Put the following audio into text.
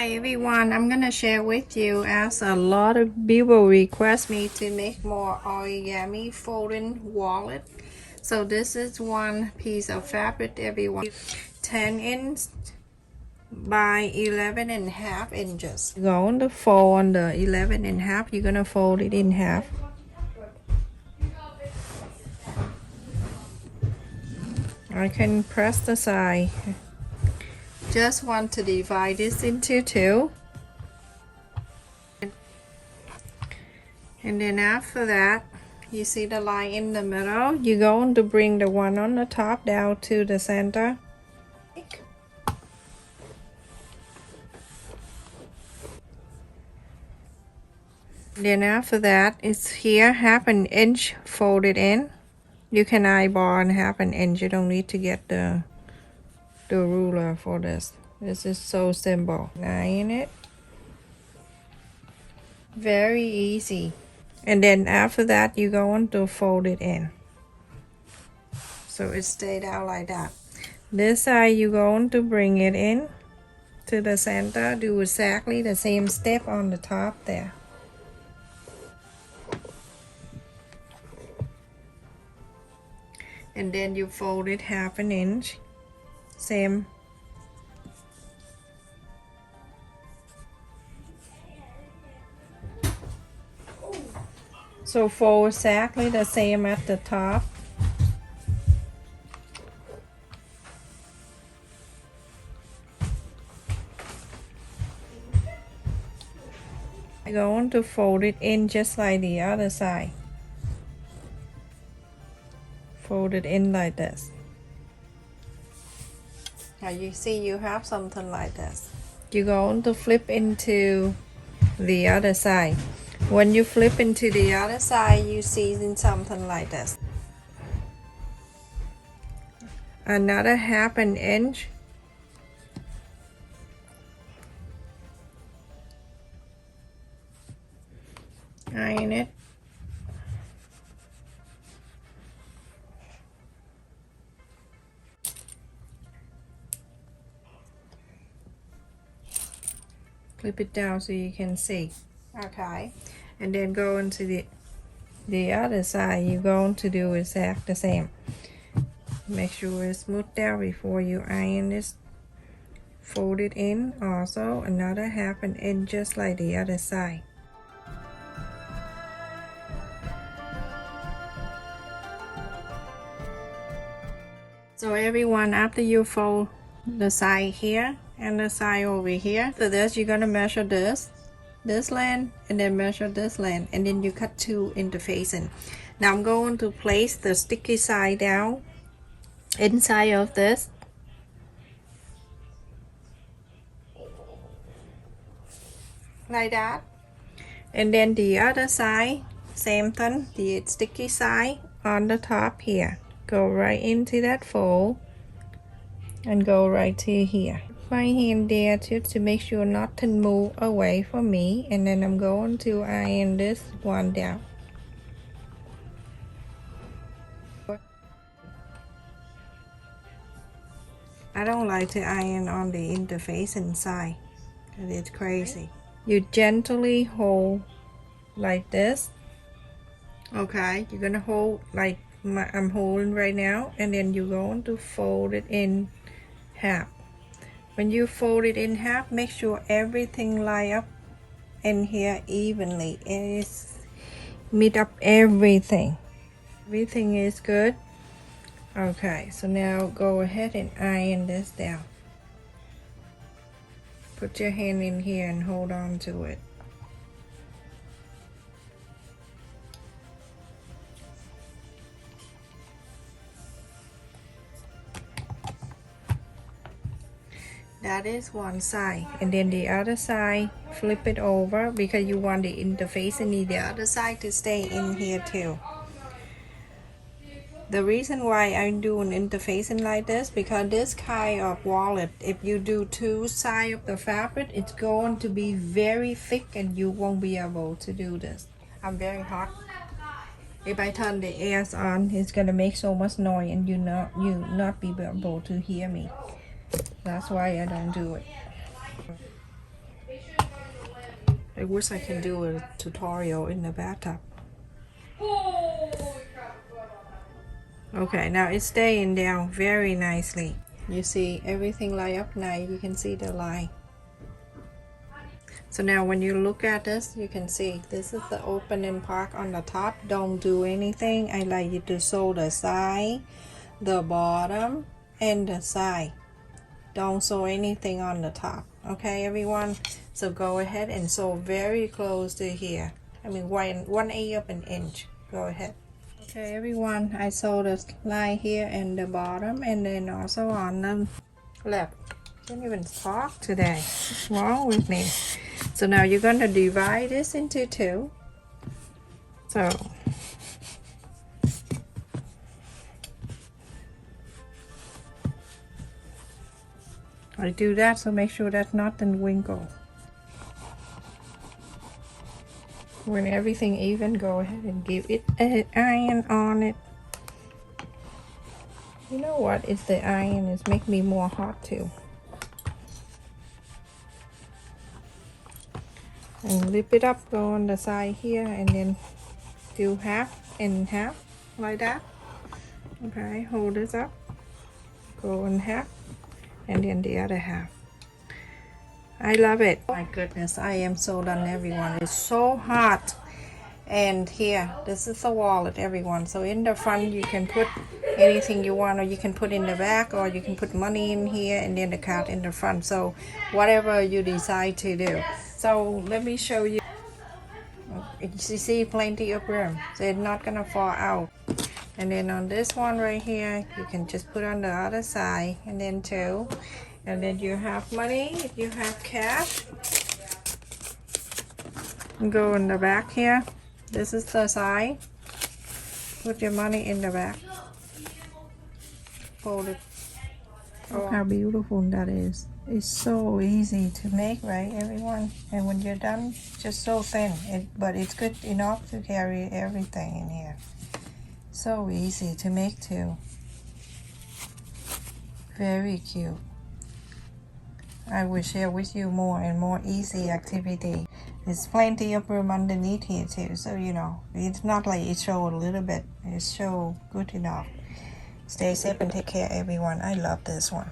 Hi everyone, I'm gonna share with you as a lot of people request me to make more origami folding wallet. So this is one piece of fabric, everyone. 10" by 11.5 inches. You're going to fold on the 11.5, you're gonna fold it in half. I can press the side. Just want to divide this into two. And then after that, you see the line in the middle, you're going to bring the one on the top down to the center. Then after that, it's here 1/2 inch folded in. You can eyeball 1/2 inch, you don't need to get the ruler for this. This is so simple. Iron it. Very easy. And then after that, you're going to fold it in. So it stayed out like that. This side, you're going to bring it in to the center. Do exactly the same step on the top there. And then you fold it 1/2 inch. Same. So fold exactly the same at the top. I'm going to fold it in just like the other side. Fold it in like this. Now you see you have something like this. You're going to flip into the other side. When you flip into the other side, you see something like this. Another 1/2 inch. Iron it. Clip it down so you can see. Okay, and then go into the other side. You're going to do exactly the same. Make sure it's smoothed down before you iron this. Fold it in also another 1/2 inch just like the other side. So everyone, after you fold the side here and the side over here, after this you're gonna measure this length and then measure this length, and then you cut two interfacing. Now I'm going to place the sticky side down inside of this. Like that. And then the other side, same thing, the sticky side on the top here. Go right into that fold and go right to here. My hand there to make sure nothing move away from me, and then I'm going to iron this one down. I don't like to iron on the interface inside because it's crazy. You gently hold like this. Okay, you're gonna hold like I'm holding right now, and then you're going to fold it in half. When you fold it in half, make sure everything line up in here evenly. It is meet up everything. Everything is good. Okay, so now go ahead and iron this down. Put your hand in here and hold on to it. That is one side, and then the other side, flip it over because you want the interface and the other side to stay in here too. The reason why I'm doing interfacing like this, because this kind of wallet, if you do two sides of the fabric, it's going to be very thick and you won't be able to do this. I'm very hot. If I turn the air on, it's gonna make so much noise and you not be able to hear me. That's why I don't do it. I wish I can do a tutorial in the bathtub. Okay, now it's staying down very nicely. You see everything line up nice. You can see the line. So now when you look at this, you can see this is the opening part on the top. Don't do anything. I like you to sew the side, the bottom, and the side. Don't sew anything on the top. Okay, everyone? So go ahead and sew very close to here. I mean, 1/8 of an inch. Go ahead. Okay, everyone, I sewed the line here and the bottom, and then also on the left. Can't even talk today. What's wrong with me? So now you're going to divide this into two. So I do that, so make sure that's not in wrinkle. When everything even, go ahead and give it an iron on it. You know what? It's the iron is make me more hot too. And lift it up, go on the side here, and then do half and half like that. Okay, hold this up, go in half, and then the other half. I love it. My goodness, I am so done, everyone. It's so hot. And here, this is the wallet, everyone. So in the front, you can put anything you want, or you can put in the back, or you can put money in here, and then the card in the front. So whatever you decide to do. So let me show you. You see plenty of room, so it's not gonna fall out. And then on this one right here, you can just put on the other side, and then two. And then you have money, if you have cash. Go in the back here. This is the side. Put your money in the back. Fold it. Oh, how beautiful that is. It's so easy to make, right, everyone? And when you're done, just so thin. But it's good enough to carry everything in here. So easy to make too. Very cute. I will share with you more and more easy activity. There's plenty of room underneath here too, so you know, it's not like it show a little bit. It show good enough. Stay safe and take care, everyone. I love this one.